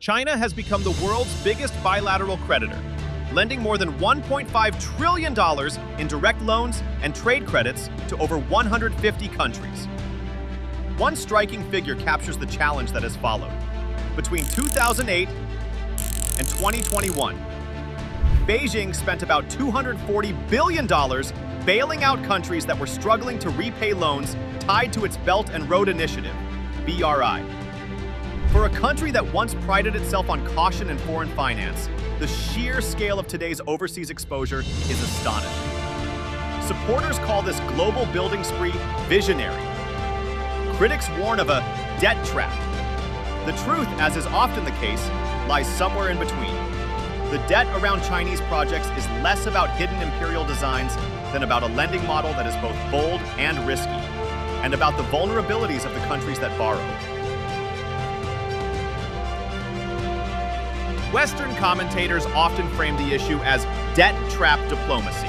China has become the world's biggest bilateral creditor, lending more than $1.5 trillion in direct loans and trade credits to over 150 countries. One striking figure captures the challenge that has followed. Between 2008 and 2021, Beijing spent about $240 billion bailing out countries that were struggling to repay loans tied to its Belt and Road Initiative, BRI. For a country that once prided itself on caution in foreign finance, the sheer scale of today's overseas exposure is astonishing. Supporters call this global building spree visionary. Critics warn of a debt trap. The truth, as is often the case, lies somewhere in between. The debt around Chinese projects is less about hidden imperial designs than about a lending model that is both bold and risky, and about the vulnerabilities of the countries that borrow. Western commentators often frame the issue as debt trap diplomacy.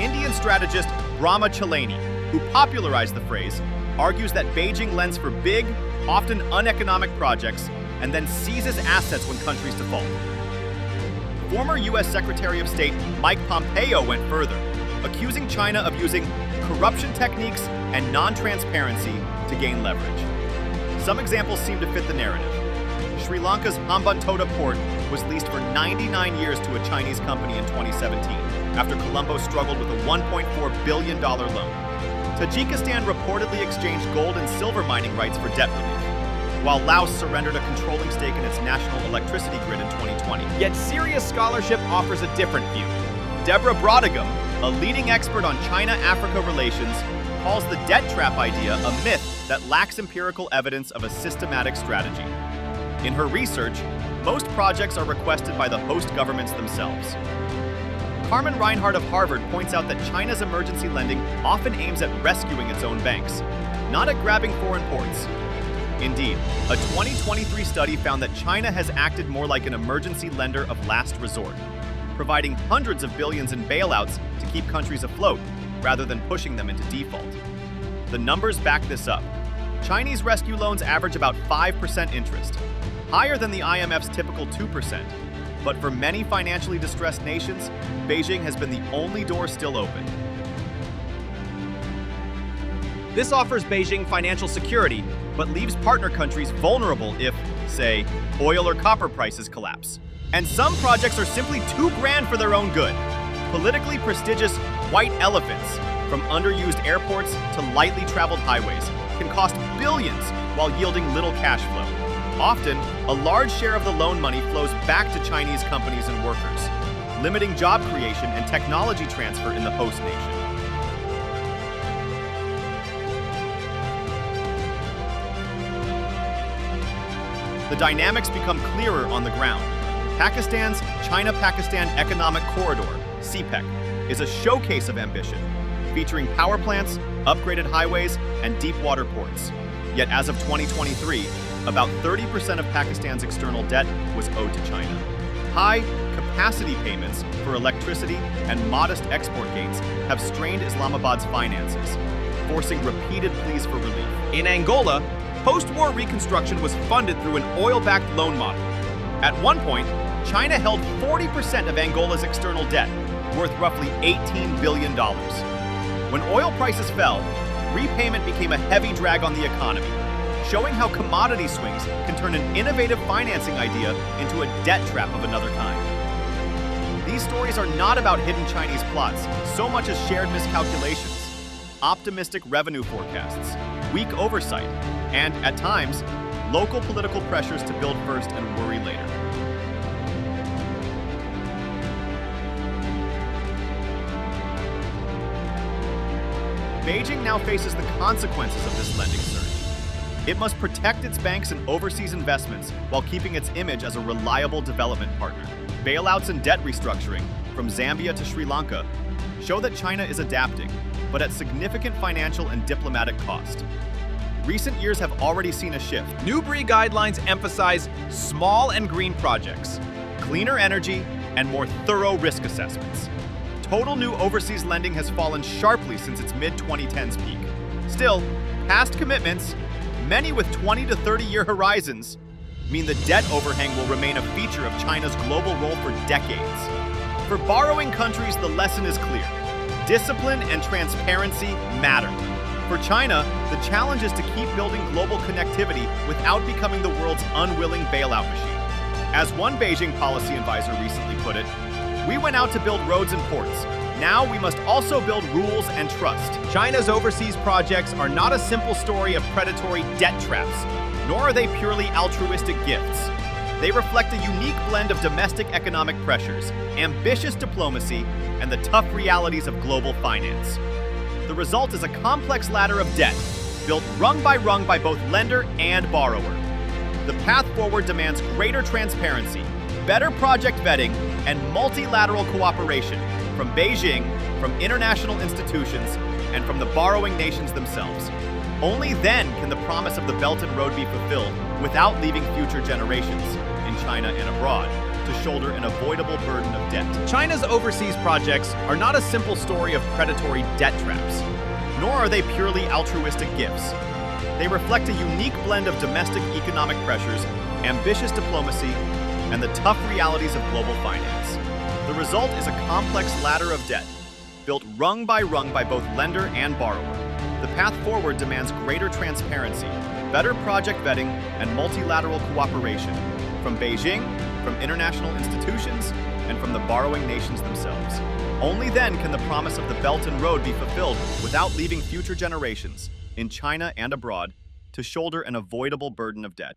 Indian strategist Brahma Chelani, who popularized the phrase, argues that Beijing lends for big, often uneconomic projects and then seizes assets when countries default. Former U.S. Secretary of State Mike Pompeo went further, accusing China of using corruption techniques and non-transparency to gain leverage. Some examples seem to fit the narrative. Sri Lanka's Hambantota port was leased for 99 years to a Chinese company in 2017, after Colombo struggled with a $1.4 billion loan. Tajikistan reportedly exchanged gold and silver mining rights for debt relief, while Laos surrendered a controlling stake in its national electricity grid in 2020. Yet serious scholarship offers a different view. Deborah Brodegum, a leading expert on China-Africa relations, calls the debt trap idea a myth that lacks empirical evidence of a systematic strategy. In her research, most projects are requested by the host governments themselves. Carmen Reinhardt of Harvard points out that China's emergency lending often aims at rescuing its own banks, not at grabbing foreign ports. Indeed, a 2023 study found that China has acted more like an emergency lender of last resort, providing hundreds of billions in bailouts to keep countries afloat, rather than pushing them into default. The numbers back this up. Chinese rescue loans average about 5% interest, higher than the IMF's typical 2%. But for many financially distressed nations, Beijing has been the only door still open. This offers Beijing financial security, but leaves partner countries vulnerable if, say, oil or copper prices collapse. And some projects are simply too grand for their own good. Politically prestigious white elephants, from underused airports to lightly traveled highways, can cost billions while yielding little cash flow. Often, a large share of the loan money flows back to Chinese companies and workers, limiting job creation and technology transfer in the host nation. The dynamics become clearer on the ground. Pakistan's China-Pakistan Economic Corridor, CPEC, is a showcase of ambition, featuring power plants, upgraded highways, and deep-water ports. Yet as of 2023, about 30% of Pakistan's external debt was owed to China. High capacity payments for electricity and modest export gains have strained Islamabad's finances, forcing repeated pleas for relief. In Angola, post-war reconstruction was funded through an oil-backed loan model. At one point, China held 40% of Angola's external debt, worth roughly $18 billion. When oil prices fell, repayment became a heavy drag on the economy, showing how commodity swings can turn an innovative financing idea into a debt trap of another kind. These stories are not about hidden Chinese plots so much as shared miscalculations, optimistic revenue forecasts, weak oversight, and, at times, local political pressures to build first and worry later. Beijing now faces the consequences of this lending surge. It must protect its banks and overseas investments while keeping its image as a reliable development partner. Bailouts and debt restructuring, from Zambia to Sri Lanka, show that China is adapting, but at significant financial and diplomatic cost. Recent years have already seen a shift. New BRI guidelines emphasize small and green projects, cleaner energy, and more thorough risk assessments. Total new overseas lending has fallen sharply since its mid-2010s peak. Still, past commitments, many with 20 to 30-year horizons, mean the debt overhang will remain a feature of China's global role for decades. For borrowing countries, the lesson is clear. Discipline and transparency matter. For China, the challenge is to keep building global connectivity without becoming the world's unwilling bailout machine. As one Beijing policy advisor recently put it, "We went out to build roads and ports. Now we must also build rules and trust." China's overseas projects are not a simple story of predatory debt traps, nor are they purely altruistic gifts. They reflect a unique blend of domestic economic pressures, ambitious diplomacy, and the tough realities of global finance. The result is a complex ladder of debt, built rung by both lender and borrower. The path forward demands greater transparency, better project vetting, and multilateral cooperation from Beijing, from international institutions, and from the borrowing nations themselves. Only then can the promise of the Belt and Road be fulfilled without leaving future generations, in China and abroad, to shoulder an avoidable burden of debt. China's overseas projects are not a simple story of predatory debt traps, nor are they purely altruistic gifts. They reflect a unique blend of domestic economic pressures, ambitious diplomacy, and the tough realities of global finance. The result is a complex ladder of debt, built rung by both lender and borrower. The path forward demands greater transparency, better project vetting, and multilateral cooperation from Beijing, from international institutions, and from the borrowing nations themselves. Only then can the promise of the Belt and Road be fulfilled without leaving future generations, in China and abroad, to shoulder an avoidable burden of debt.